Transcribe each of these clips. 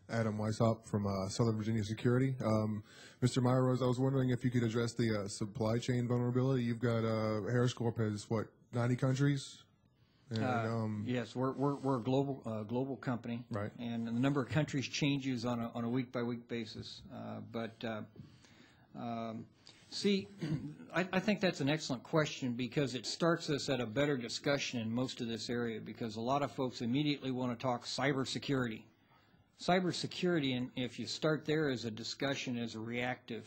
Adam Weishaupt from Southern Virginia Security. Mr. Myros, I was wondering if you could address the supply chain vulnerability. You've got Harris Corp has what, 90 countries? And, yes, we're a global company, right? And the number of countries changes on a week by week basis. See, I think that's an excellent question because it starts us at a better discussion in most of this area, because a lot of folks immediately want to talk cybersecurity. Cybersecurity, and if you start there as a discussion as a reactive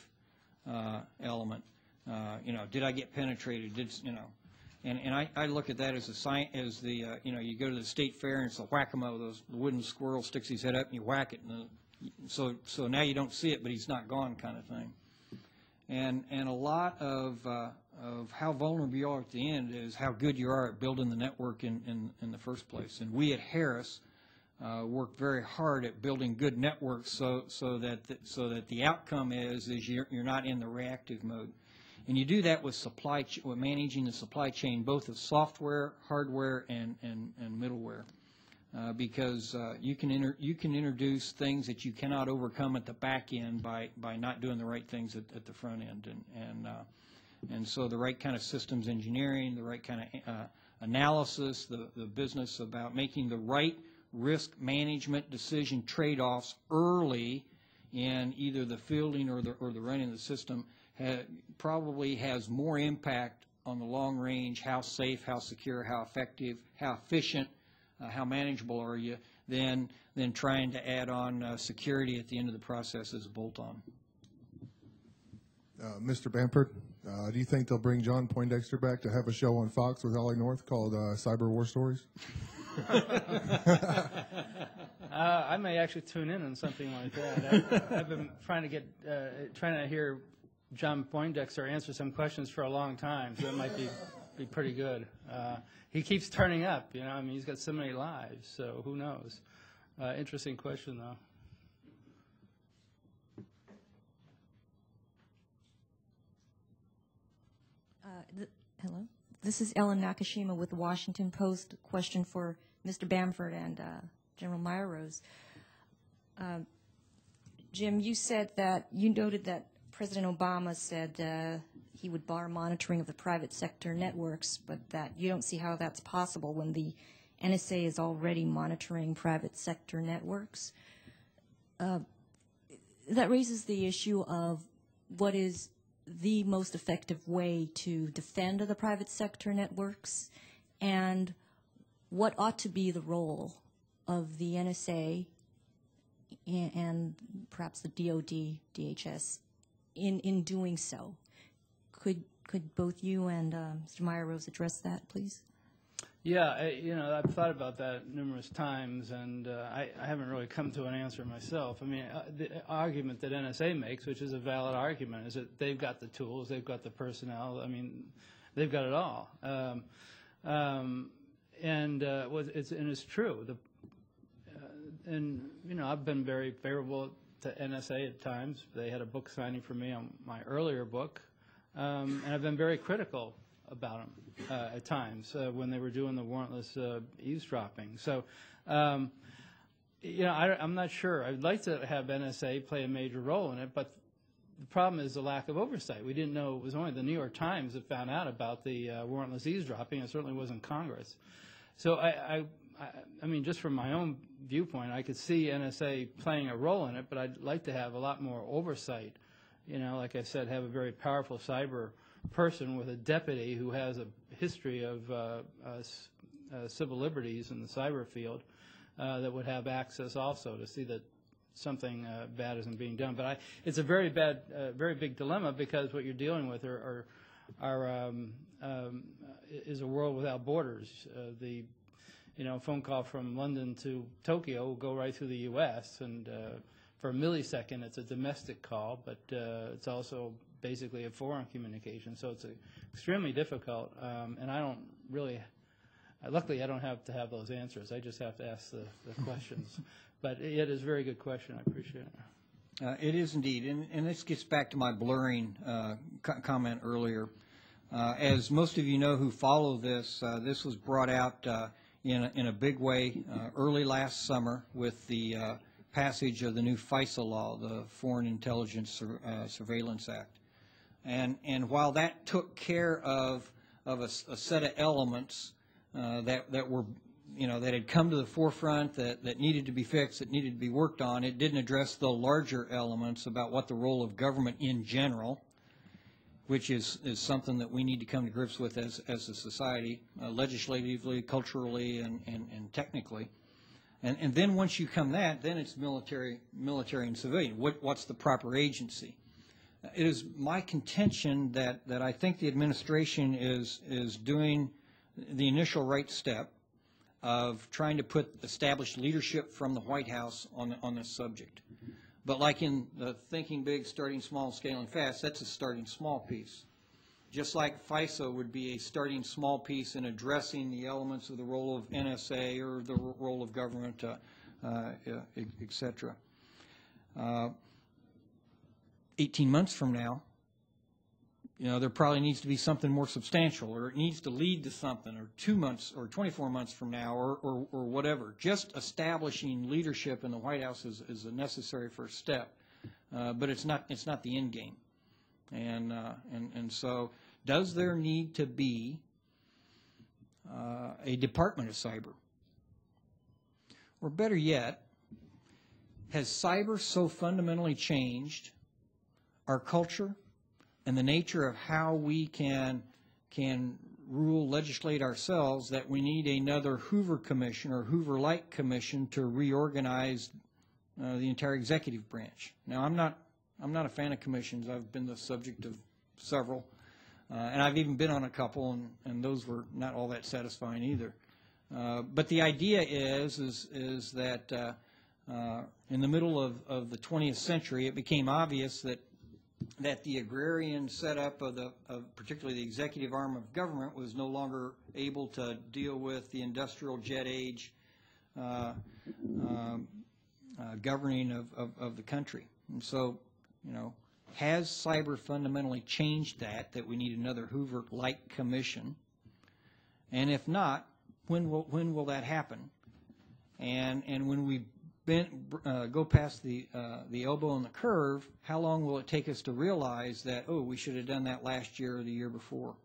element, did I get penetrated? And I look at that as you go to the state fair and it's a whack-a-mole. Those wooden squirrel sticks his head up and you whack it, and so now you don't see it, but he's not gone, kind of thing. And a lot of how vulnerable you are at the end is how good you are at building the network in the first place. And we at Harris work very hard at building good networks so that the outcome is you're not in the reactive mode. And you do that with managing the supply chain, both of software, hardware, and middleware, because you can introduce things that you cannot overcome at the back end by not doing the right things at the front end, and so the right kind of systems engineering, the right kind of analysis, the business about making the right risk management decision trade-offs early in either the fielding or the running of the system probably has more impact on the long range, how safe, how secure, how effective, how efficient, how manageable are you, than trying to add on security at the end of the process as a bolt-on. Mr. Bamford, do you think they'll bring John Poindexter back to have a show on Fox with Ollie North called Cyber War Stories? I may actually tune in on something like that. I've been trying to hear John Poindexter answer some questions for a long time, so that might be pretty good. He keeps turning up, I mean, he's got so many lives, so who knows? Interesting question, though. Hello. This is Ellen Nakashima with the Washington Post. Question for Mr. Bamford and General Myros. Jim, you noted that President Obama said he would bar monitoring of the private sector networks, but that you don't see how that's possible when the NSA is already monitoring private sector networks. That raises the issue of what is the most effective way to defend the private sector networks, and what ought to be the role of the NSA and perhaps the DOD, DHS in doing so. Could both you and Mr. Myros address that, please? Yeah, I've thought about that numerous times, and I haven't really come to an answer myself. I mean, the argument that NSA makes, which is a valid argument, is that they've got the tools, they've got the personnel. I mean, they've got it all, it's true. I've been very favorable to NSA at times. They had a book signing for me on my earlier book, and I've been very critical about them at times when they were doing the warrantless eavesdropping. So, I'm not sure. I'd like to have NSA play a major role in it, but the problem is the lack of oversight. We didn't know. It was only the New York Times that found out about the warrantless eavesdropping. It certainly wasn't Congress. So I mean, just from my own viewpoint, I could see NSA playing a role in it, but I'd like to have a lot more oversight. Like I said, have a very powerful cyber person with a deputy who has a history of civil liberties in the cyber field that would have access also to see that something bad isn't being done. But it's a very big dilemma, because what you're dealing with is a world without borders. The phone call from London to Tokyo will go right through the U.S., and for a millisecond it's a domestic call, but it's also basically a foreign communication, so it's extremely difficult, and I don't really, luckily I don't have to have those answers. I just have to ask the questions. But it is a very good question. I appreciate it. It is indeed, and this gets back to my blurring comment earlier. As most of you know who follow this, this was brought out in a big way early last summer with the passage of the new FISA law, the Foreign Intelligence Surveillance Act. And while that took care of a set of elements that were, that had come to the forefront, that needed to be fixed, that needed to be worked on, it didn't address the larger elements about what the role of government in general, which is something that we need to come to grips with as a society, legislatively, culturally, and technically. And then once you come that, then it's military and civilian. What's the proper agency? It is my contention that I think the administration is doing the initial right step of trying to establish leadership from the White House on this subject. But like in the thinking big, starting small, scaling fast, that's a starting small piece. Just like FISA would be a starting small piece in addressing the elements of the role of NSA or the role of government, et cetera. 18 months from now, there probably needs to be something more substantial, or it needs to lead to something, or 2 months or 24 months from now, or whatever. Just establishing leadership in the White House is a necessary first step, but it's not the end game. And so, does there need to be a Department of Cyber? Or better yet, has cyber so fundamentally changed our culture and the nature of how we can rule, legislate ourselves, that we need another Hoover Commission or Hoover-like commission to reorganize the entire executive branch? Now, I'm not a fan of commissions. I've been the subject of several, and I've even been on a couple, and those were not all that satisfying either. But the idea is that in the middle of the 20th century, it became obvious that the agrarian setup of particularly the executive arm of government was no longer able to deal with the industrial jet age governing of the country. And so, has cyber fundamentally changed that we need another Hoover-like commission? And if not, when will that happen? And when we go past the elbow in the curve, how long will it take us to realize that, oh, we should have done that last year or the year before?